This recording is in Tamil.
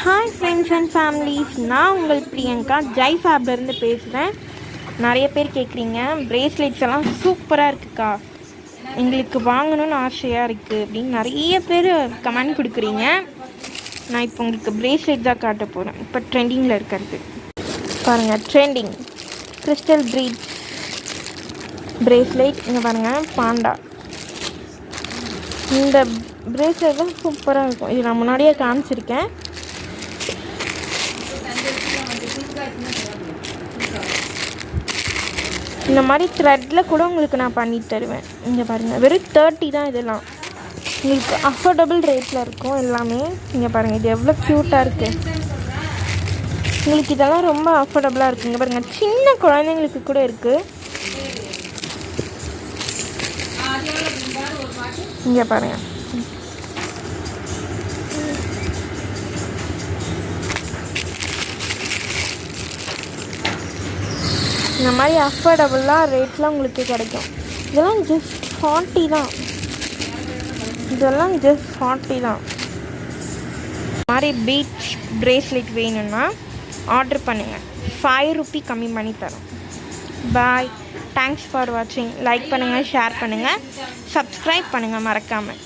ஹாய் ஃப்ரெண்ட்ஸ் அண்ட் ஃபேமிலிஸ், நான் உங்கள் பிரியங்கா ஜெய் ஃபேப்லேருந்து பேசுகிறேன். நிறைய பேர் கேட்குறீங்க, பிரேஸ்லெட்ஸ் எல்லாம் சூப்பராக இருக்குக்கா, எங்களுக்கு வாங்கணும்னு ஆசையாக இருக்குது அப்படின்னு நிறைய பேர் கமெண்ட் கொடுக்குறீங்க. நான் இப்போ உங்களுக்கு பிரேஸ்லெட் தான் காட்ட போகிறேன். இப்போ ட்ரெண்டிங்கில் இருக்கிறது பாருங்கள், ட்ரெண்டிங் கிறிஸ்டல் ப்ரீட் பிரேஸ்லெட். இங்கே பாருங்கள், பாண்டா. இந்த பிரேஸ்லெட் தான் சூப்பராக இருக்கும். இது நான் முன்னாடியே காமிச்சிருக்கேன். இந்த மாதிரி த்ரெட்டில் கூட உங்களுக்கு நான் பண்ணி தருவேன். இங்கே பாருங்கள், வெறும் 30 தான். இதெல்லாம் உங்களுக்கு அஃபோர்டபுள் ரேட்டில் இருக்கும் எல்லாமே. இங்கே பாருங்கள், இது எவ்வளோ க்யூட்டாக இருக்குது. உங்களுக்கு இதெல்லாம் ரொம்ப அஃபோர்டபுளாக இருக்குது. இங்கே பாருங்கள், சின்ன குழந்தைங்களுக்கு கூட இருக்குது. இங்கே பாருங்கள், இந்த மாதிரி அஃபோர்டபுளாக ரேட்டில் உங்களுக்கு கிடைக்கும். இதெல்லாம் ஜஸ்ட் 40 தான். இதெல்லாம் ஜஸ்ட் 40 தான். இந்த மாதிரி பீச் பிரேஸ்லெட் வேணும்னா ஆர்டர் பண்ணுங்கள். 5 ரூபி கம்மி பண்ணி தரோம். பாய், தேங்க்ஸ் ஃபார் வாட்சிங். லைக் பண்ணுங்கள், ஷேர் பண்ணுங்கள், சப்ஸ்கிரைப் பண்ணுங்கள் மறக்காமல்.